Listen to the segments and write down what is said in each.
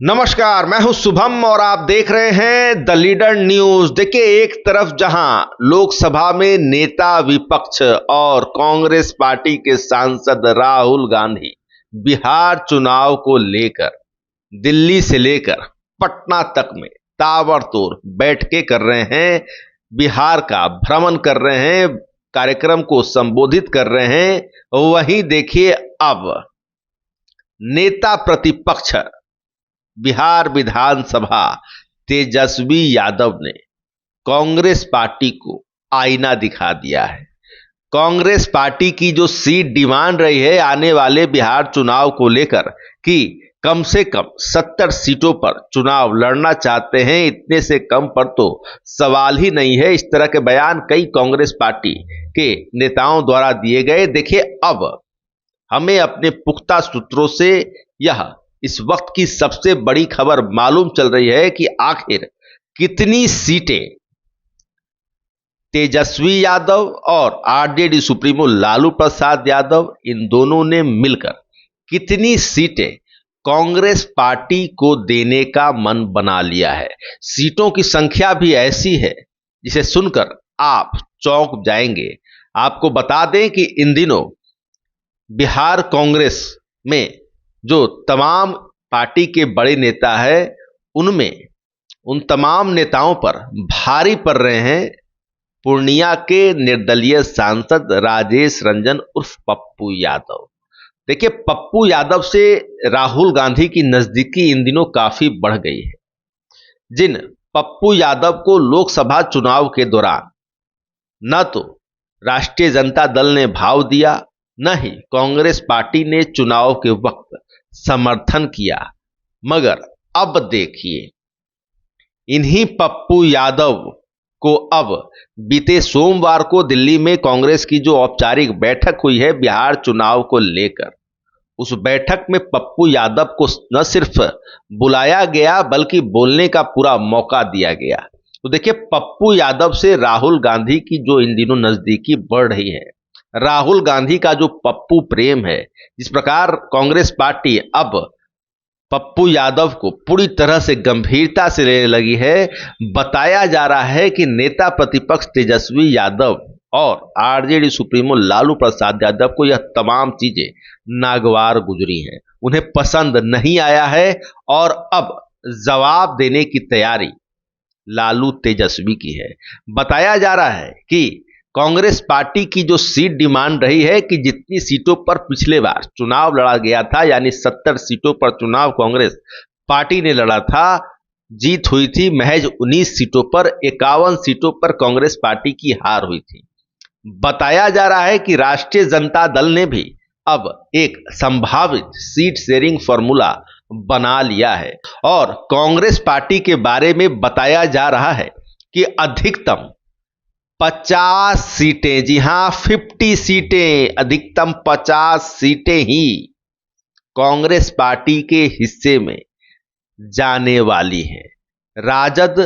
नमस्कार, मैं हूं शुभम और आप देख रहे हैं द लीडर न्यूज। देखिए, एक तरफ जहां लोकसभा में नेता विपक्ष और कांग्रेस पार्टी के सांसद राहुल गांधी बिहार चुनाव को लेकर दिल्ली से लेकर पटना तक में ताबड़तोड़ बैठकें कर रहे हैं, बिहार का भ्रमण कर रहे हैं, कार्यक्रम को संबोधित कर रहे हैं। वहीं देखिए, अब नेता प्रतिपक्ष बिहार विधानसभा तेजस्वी यादव ने कांग्रेस पार्टी को आईना दिखा दिया है। कांग्रेस पार्टी की जो सीट डिमांड रही है आने वाले बिहार चुनाव को लेकर कि कम से कम 70 सीटों पर चुनाव लड़ना चाहते हैं, इतने से कम पर तो सवाल ही नहीं है। इस तरह के बयान कई कांग्रेस पार्टी के नेताओं द्वारा दिए गए। देखिए, अब हमें अपने पुख्ता सूत्रों से यह इस वक्त की सबसे बड़ी खबर मालूम चल रही है कि आखिर कितनी सीटें तेजस्वी यादव और आरजेडी सुप्रीमो लालू प्रसाद यादव इन दोनों ने मिलकर कितनी सीटें कांग्रेस पार्टी को देने का मन बना लिया है। सीटों की संख्या भी ऐसी है जिसे सुनकर आप चौंक जाएंगे। आपको बता दें कि इन दिनों बिहार कांग्रेस में जो तमाम पार्टी के बड़े नेता हैं, उनमें उन तमाम नेताओं पर भारी पड़ रहे हैं पूर्णिया के निर्दलीय सांसद राजेश रंजन उर्फ पप्पू यादव। देखिए, पप्पू यादव से राहुल गांधी की नजदीकी इन दिनों काफी बढ़ गई है। जिन पप्पू यादव को लोकसभा चुनाव के दौरान न तो राष्ट्रीय जनता दल ने भाव दिया, न ही कांग्रेस पार्टी ने चुनाव के वक्त समर्थन किया, मगर अब देखिए, इन्हीं पप्पू यादव को अब बीते सोमवार को दिल्ली में कांग्रेस की जो औपचारिक बैठक हुई है बिहार चुनाव को लेकर, उस बैठक में पप्पू यादव को न सिर्फ बुलाया गया बल्कि बोलने का पूरा मौका दिया गया। तो देखिए, पप्पू यादव से राहुल गांधी की जो इन दिनों नजदीकी बढ़ रही है, राहुल गांधी का जो पप्पू प्रेम है, जिस प्रकार कांग्रेस पार्टी अब पप्पू यादव को पूरी तरह से गंभीरता से लेने लगी है। बताया जा रहा है कि नेता प्रतिपक्ष तेजस्वी यादव और आरजेडी सुप्रीमो लालू प्रसाद यादव को यह तमाम चीजें नागवार गुजरी हैं, उन्हें पसंद नहीं आया है और अब जवाब देने की तैयारी लालू तेजस्वी की है। बताया जा रहा है कि कांग्रेस पार्टी की जो सीट डिमांड रही है कि जितनी सीटों पर पिछले बार चुनाव लड़ा गया था, यानी 70 सीटों पर चुनाव कांग्रेस पार्टी ने लड़ा था, जीत हुई थी महज 19 सीटों पर, 51 सीटों पर कांग्रेस पार्टी की हार हुई थी। बताया जा रहा है कि राष्ट्रीय जनता दल ने भी अब एक संभावित सीट शेयरिंग फॉर्मूला बना लिया है और कांग्रेस पार्टी के बारे में बताया जा रहा है कि अधिकतम 50 सीटें, जी हां 50 सीटें, अधिकतम 50 सीटें ही कांग्रेस पार्टी के हिस्से में जाने वाली हैं। राजद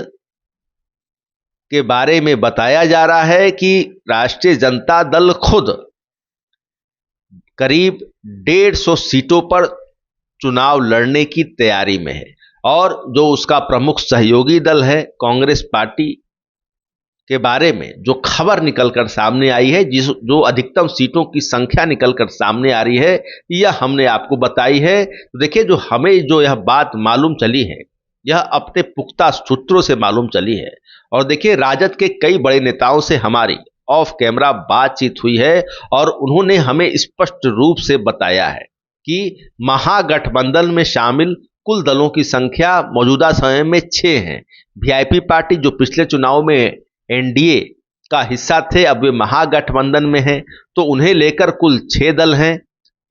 के बारे में बताया जा रहा है कि राष्ट्रीय जनता दल खुद करीब 150 सीटों पर चुनाव लड़ने की तैयारी में है और जो उसका प्रमुख सहयोगी दल है कांग्रेस पार्टी के बारे में जो खबर निकलकर सामने आई है, जो अधिकतम सीटों की संख्या निकलकर सामने आ रही है, यह हमने आपको बताई है। तो देखिए, जो हमें जो यह बात मालूम चली है, यह अपने पुख्ता सूत्रों से मालूम चली है। और देखिए, राजद के कई बड़े नेताओं से हमारी ऑफ कैमरा बातचीत हुई है और उन्होंने हमें स्पष्ट रूप से बताया है कि महागठबंधन में शामिल कुल दलों की संख्या मौजूदा समय में 6 है। वीआईपी पार्टी जो पिछले चुनाव में एनडीए का हिस्सा थे, अब वे महागठबंधन में हैं, तो उन्हें लेकर कुल 6 दल हैं।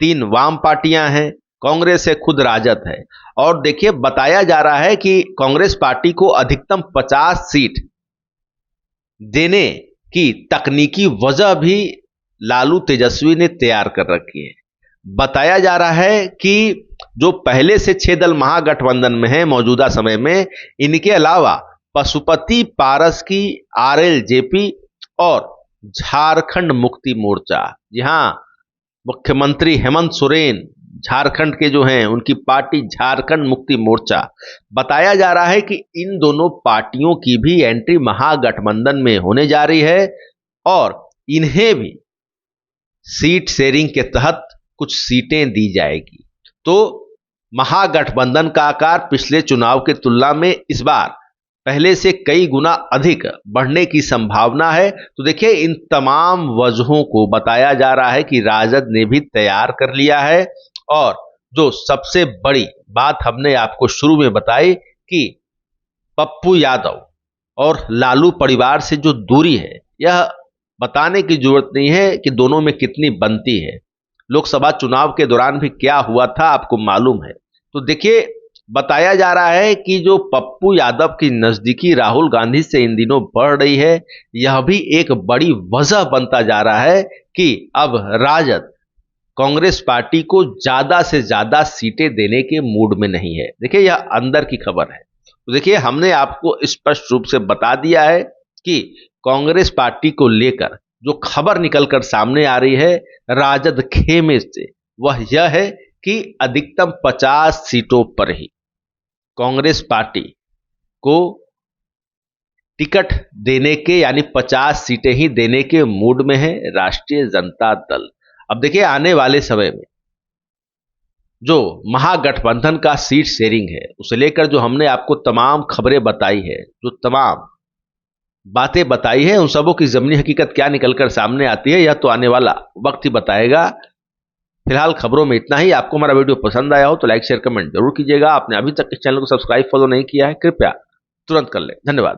3 वाम पार्टियां हैं, कांग्रेस है, खुद राजद है। और देखिए, बताया जा रहा है कि कांग्रेस पार्टी को अधिकतम 50 सीट देने की तकनीकी वजह भी लालू तेजस्वी ने तैयार कर रखी है। बताया जा रहा है कि जो पहले से 6 दल महागठबंधन में हैं मौजूदा समय में, इनके अलावा पशुपति पारस की आरएलजेपी और झारखंड मुक्ति मोर्चा, जी हां, मुख्यमंत्री हेमंत सोरेन झारखंड के जो हैं उनकी पार्टी झारखंड मुक्ति मोर्चा, बताया जा रहा है कि इन दोनों पार्टियों की भी एंट्री महागठबंधन में होने जा रही है और इन्हें भी सीट शेयरिंग के तहत कुछ सीटें दी जाएगी। तो महागठबंधन का आकार पिछले चुनाव के तुलना में इस बार पहले से कई गुना अधिक बढ़ने की संभावना है। तो देखिए, इन तमाम वजहों को बताया जा रहा है कि राजद ने भी तैयार कर लिया है और जो सबसे बड़ी बात हमने आपको शुरू में बताई कि पप्पू यादव और लालू परिवार से जो दूरी है, यह बताने की जरूरत नहीं है कि दोनों में कितनी बनती है। लोकसभा चुनाव के दौरान भी क्या हुआ था आपको मालूम है। तो देखिए, बताया जा रहा है कि जो पप्पू यादव की नजदीकी राहुल गांधी से इन दिनों बढ़ रही है, यह भी एक बड़ी वजह बनता जा रहा है कि अब राजद कांग्रेस पार्टी को ज्यादा से ज्यादा सीटें देने के मूड में नहीं है। देखिए, यह अंदर की खबर है। तो देखिए, हमने आपको स्पष्ट रूप से बता दिया है कि कांग्रेस पार्टी को लेकर जो खबर निकलकर सामने आ रही है राजद खेमे से, वह यह है कि अधिकतम 50 सीटों पर ही कांग्रेस पार्टी को टिकट देने के, यानी 50 सीटें ही देने के मूड में है राष्ट्रीय जनता दल। अब देखिए, आने वाले समय में जो महागठबंधन का सीट शेयरिंग है, उसे लेकर जो हमने आपको तमाम खबरें बताई है, जो तमाम बातें बताई है, उन सबों की जमीनी हकीकत क्या निकलकर सामने आती है, यह तो आने वाला वक्त ही बताएगा। फिलहाल खबरों में इतना ही। आपको हमारा वीडियो पसंद आया हो तो लाइक शेयर कमेंट जरूर कीजिएगा। आपने अभी तक इस चैनल को सब्सक्राइब फॉलो नहीं किया है, कृपया तुरंत कर लें। धन्यवाद।